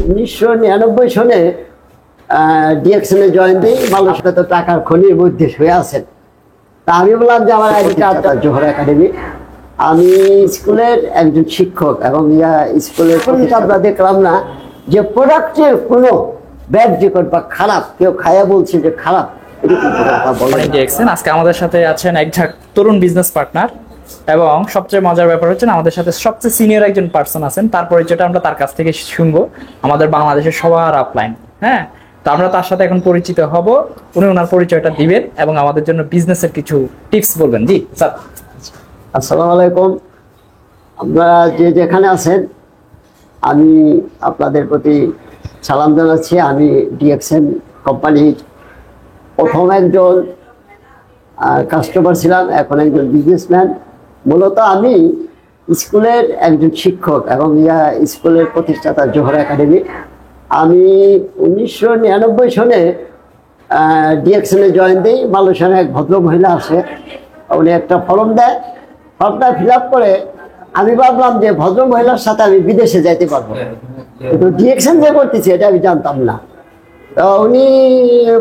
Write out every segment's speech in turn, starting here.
1999 সনে ডিএক্সএনে জয়েন দিই। মানুষকে তো টাকার খনির মধ্যে শুয়ে আছেন। তা আমি বললাম যে আমার আইডি কার্ডটা জোহর একাডেমি, আমি স্কুলের একজন শিক্ষক এবং স্কুলের আমরা দেখলাম না যে প্রোডাক্টের কোনো ব্যাড রেকর্ড বা খারাপ, কেউ খায়া বলছে যে খারাপ। আজকে আমাদের সাথে আছেন এক ঝাঁক তরুণ বিজনেস পার্টনার, এবং সবচেয়ে মজার ব্যাপার হচ্ছে আমাদের সাথে সবচেয়ে সিনিয়র একজন পার্সন আছেন। তার পরিচয়টা আমরা তার কাছ থেকে শুনবো, আমাদের বাংলাদেশের সবার আপলাইন। হ্যাঁ, তো আমরা তার সাথে এখন পরিচিত হব। উনি ওনার পরিচয়টা দিবেন এবং আমাদের জন্য বিজনেসের কিছু টিপস বলবেন। জি স্যার। আসসালামু আলাইকুম। আপনারা যে যেখানে আছেন, আমি আপনাদের প্রতি সালাম জানাচ্ছি। আমি ডিএক্সএন কোম্পানির প্রথম একজন কাস্টমার ছিলাম, এখন একজন বিজনেসম্যান। মূলত আমি স্কুলের একজন শিক্ষক এবং স্কুলের প্রতিষ্ঠাতা জোহর একাডেমি। আমি 1999 সনে ডিএক্সএনে জয়েন দিই। মালয়েশিয়ার এক ভদ্র মহিলা আসে, উনি একটা ফর্ম দেয়, ফর্মটা ফিল আপ করে আমি ভাবলাম যে ভদ্র মহিলার সাথে আমি বিদেশে যাইতে পারবো, কিন্তু ডিএক্সএন যে করতেছি এটা আমি জানতাম না। তো উনি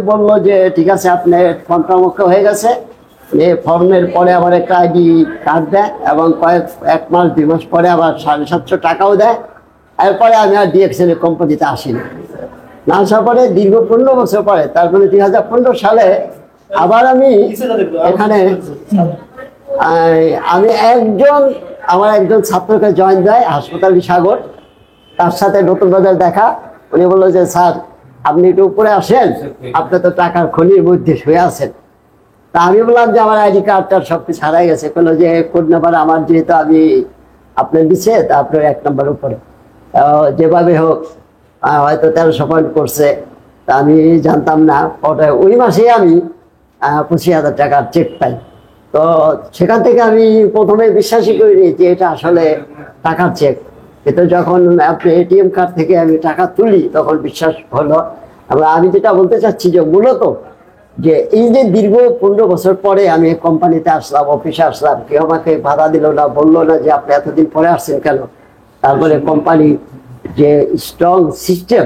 বললো যে ঠিক আছে, আপনার ফর্মটা মুখ্য হয়ে গেছে। এই ফর্মের পরে আবার একটা আইডি কার্ড দেয় এবং এক মাস 2 মাস পরে আবার 750 টাকাও দেয়। এরপরে আমি আর ডিএক্সএন কোম্পানিতে আসিনি। না আসার পরে দীর্ঘ 15 বছর পরে, তারপরে 2015 সালে আবার আমি এখানে আমার একজন ছাত্রকে জয়েন দেয় হাসপাতাল সাগর। তার সাথে নতুন বাজার দেখা। উনি বললো যে স্যার আপনি একটু উপরে আসেন, আপনি তো টাকার খনির মধ্যে শুয়ে আছেন। তা আমি বললাম যে আমার আইডি কার্ডটার সব কিছু হারাই গেছে। বললো যে কোড নাম্বার আমার, যেহেতু আমি আপনার দিচ্ছে, তা আপনার 1 নম্বর উপরে যেভাবে হোক হয়তো 1300 পয়েন্ট করছে। তা আমি জানতাম না। ওই মাসেই আমি 25,000 টাকার চেক পাই। তো সেখান থেকে আমি প্রথমে বিশ্বাসই করিনি যে এটা আসলে টাকার চেক। কিন্তু যখন আপনি এটিএম কার্ড থেকে আমি টাকা তুলি তখন বিশ্বাস হলো। এবং আমি যেটা বলতে চাচ্ছি যে মূলত যে এই যে দীর্ঘ 15 বছর পরে আমি কোম্পানিতে আসলাম, অফিসে আসলাম, কেউ আমাকে বাধা দিল না, বললো না যে আপনি এতদিন পরে আসছেন কেন। তারপরে কোম্পানি যে স্ট্রং সিস্টেম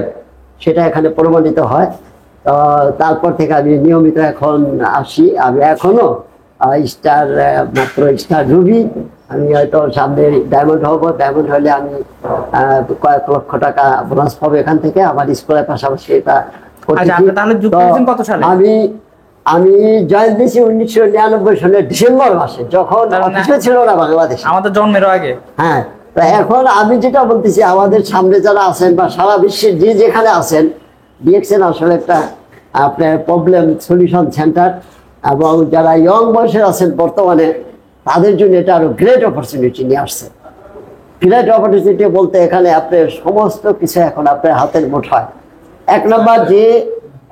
সেটা এখানে প্রমাণিত হয়। তো তারপর থেকে আমি নিয়মিত এখন আসি। আমি এখনো স্টার রুবি। আমি হয়তো সামনে ডায়মন্ড হব। ডায়মন্ড হলে আমি কয়েক লক্ষ টাকা বোনাস পাবো এখান থেকে। আমার স্কুলের পাশাপাশি এটা আমি জয়েন দিয়েছি 1999 সালের ডিসেম্বর মাসে, যখন অফিসে ছিল না বাংলাদেশ, আমাদের জন্মের আগে। হ্যাঁ, তো এখন আমি যেটা বলতেছি, আমাদের সামনে যারা আছেন বা সারা বিশ্বের যে যেখানে আছেন, ডিএক্সএন আসলে একটা আপনার প্রবলেম সলিউশন সেন্টার। এবং যারা ইয়ং বয়সের আছেন বর্তমানে, তাদের জন্য এটা আরো গ্রেট অপরচুনিটি নিয়ে আসছে। গ্রেট অপরচুনিটি বলতে এখানে আপনার সমস্ত কিছু এখন আপনার হাতের মুঠোয়। 1 নম্বর, যে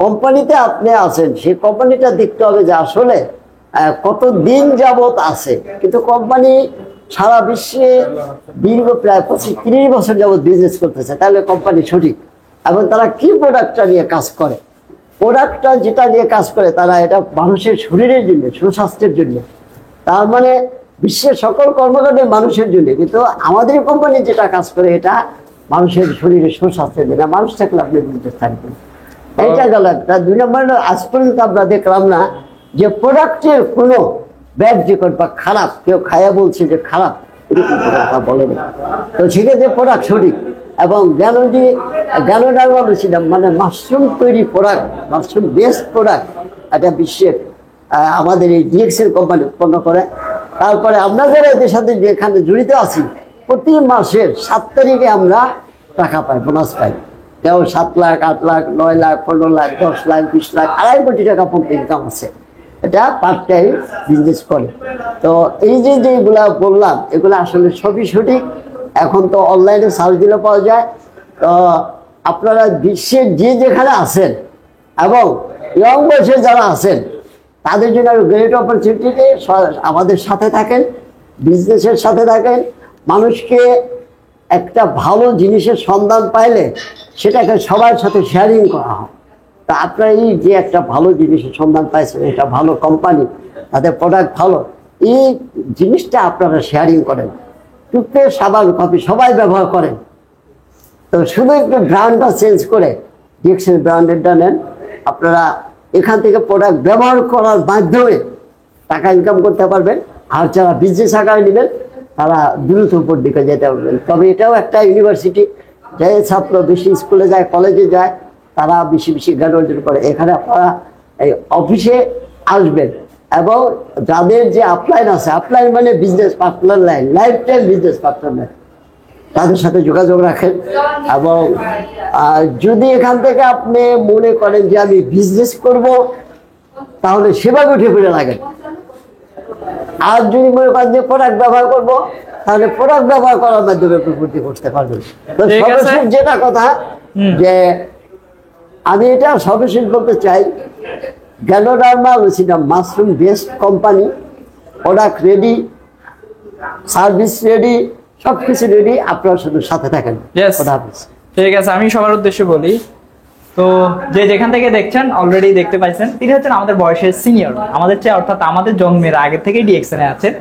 কোম্পানিতে আপনি আছেন সেই কোম্পানিটা দেখতে হবে যে আসলে কত দিন যাবত আছে। কিন্তু কোম্পানি সারা বিশ্বে দীর্ঘ প্রায় 25-30 বছর যাবত বিজনেস করতেছে, তাহলে কোম্পানি সঠিক। এবং তারা কি প্রোডাক্টটা নিয়ে কাজ করে, প্রোডাক্টটা যেটা নিয়ে কাজ করে, তারা এটা মানুষের শরীরের জন্য, সুস্বাস্থ্যের জন্য। তার মানে বিশ্বের সকল কর্মকাণ্ডের মানুষের জন্য, কিন্তু আমাদের কোম্পানি যেটা কাজ করে এটা মানুষের শরীরের সুস্বাস্থ্যের জন্য। মানুষ থাকলে আপনি বিজনেস থাকবেন। এইটা গেল একটা। 2 নম্বর, আজ পর্যন্ত আমরা দেখলাম না যে প্রোডাক্টের কোনো ব্যাড রেকর্ড বা খারাপ, কেউ খায়া বলছে যে খারাপ, এরকম কথা বলেনি। তো সেক্ষেত্রে প্রোডাক্ট সঠিক। এবং মানে মাশরুম তৈরি প্রোডাক্ট, মাশরুম বেস্ট প্রোডাক্ট এটা বিশ্বের আমাদের এই ডিএক্সএন কোম্পানি উৎপন্ন করে। তারপরে আমরা যারা এদের সাথে যেখানে জড়িত আছি, প্রতি মাসের 7 তারিখে আমরা টাকা পাই, বোনাস পাই। কেউ 7 লাখ, 8 লাখ, 9 লাখ, 15 লাখ, 10 লাখ, 20 লাখ, 2.5 কোটি টাকা পর্যন্ত ইনকাম আছে। এটা পার্ট টাইম বিজনেস করে। তো এই যেগুলা বললাম, এগুলো আসলে সবই সঠিক। এখন তো অনলাইনে সার্চ দিলে পাওয়া যায়। তো আপনারা বিশ্বের যে যেখানে আছেন এবং ইয়ং বয়সে যারা আছেন, তাদের জন্য আরো গ্রেট অপরচুনিটি। আমাদের সাথে থাকেন, বিজনেসের সাথে থাকেন। মানুষকে একটা ভালো জিনিসের সন্ধান পাইলে সেটাকে সবার সাথে শেয়ারিং করা হয়। তা আপনারা এই যে একটা ভালো জিনিসের সন্ধান পাইছেন, এটা ভালো কোম্পানি, তাদের প্রোডাক্ট ভালো, এই জিনিসটা আপনারা শেয়ারিং করেন। টুথপেস্ট, সাবান, কফি সবাই ব্যবহার করেন। তো শুধু একটু ব্র্যান্ডটা চেঞ্জ করে ডিএক্সএন ব্র্যান্ডেরটা নেন, আপনারা এখান থেকে প্রোডাক্ট ব্যবহার করার মাধ্যমে টাকা ইনকাম করতে পারবেন। আর যারা বিজনেস আকারে নেবেন তারা দ্রুত উপর দিকে যেতে পারবেন। তবে এটাও একটা ইউনিভার্সিটি, যে ছাত্র বেশি স্কুলে যায়, কলেজে যায়, তারা বেশি বেশি জ্ঞান অর্জন করে। এখানে আপনারা এই অফিসে আসবেন এবং যাদের যে আপলাইন আছে, আপলাইন মানে business partner line, life time business partner line, তাদের সাথে যোগাযোগ রাখেন। এবং যদি এখান থেকে আপনি মনে করেন যে আমি বিজনেস করব, তাহলে সেভাবে উঠে পড়ে লাগেন। আর যদি মনে করেন যে প্রোডাক্ট ব্যবহার করবো, তাহলে প্রোডাক্ট ব্যবহার করার মাধ্যমে প্রবৃদ্ধি করতে পারবেন। তো ঠিক আছে। সর্বশেষ যেটা কথা, যে আমি এটা সর্বশেষ বলতে চাই, ganoderma lucida mushroom best company, product ready, service ready, সবকিছু রেডি, আপনারা শুধু সাথে থাকেন। Yes. খোদা হাফেজ। ঠিক আছে, আমি সবার উদ্দেশ্যে বলি, তো যে যেখান থেকে দেখছেন অলরেডি দেখতে পাইছেন, তিনি হচ্ছেন আমাদের বয়সের সিনিয়র, আমাদের চেয়ে, অর্থাৎ আমাদের জন্মের আগে থেকে ডিএক্সএন এ আছেন।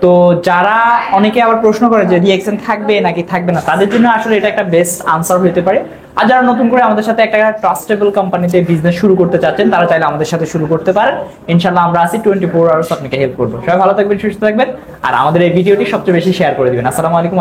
তো যারা অনেকে আবার প্রশ্ন করে যে ডিএক্সএন থাকবে নাকি থাকবে না, তাদের জন্য আসলে এটা একটা বেস্ট আনসার হতে পারে। আর যারা নতুন করে আমাদের সাথে একটা ট্রাস্টেবল কোম্পানিতে বিজনেস শুরু করতে চাচ্ছেন, তারা চাইলে আমাদের সাথে শুরু করতে পারেন। ইনশাআল্লাহ আমরা আছি 24 আওয়ার্স আপনাকে হেল্প করবো। সবাই ভালো থাকবেন, সুস্থ থাকবেন, আর আমাদের এই ভিডিওটি সবচেয়ে বেশি শেয়ার করে দিবেন। আসসালামু আলাইকুম।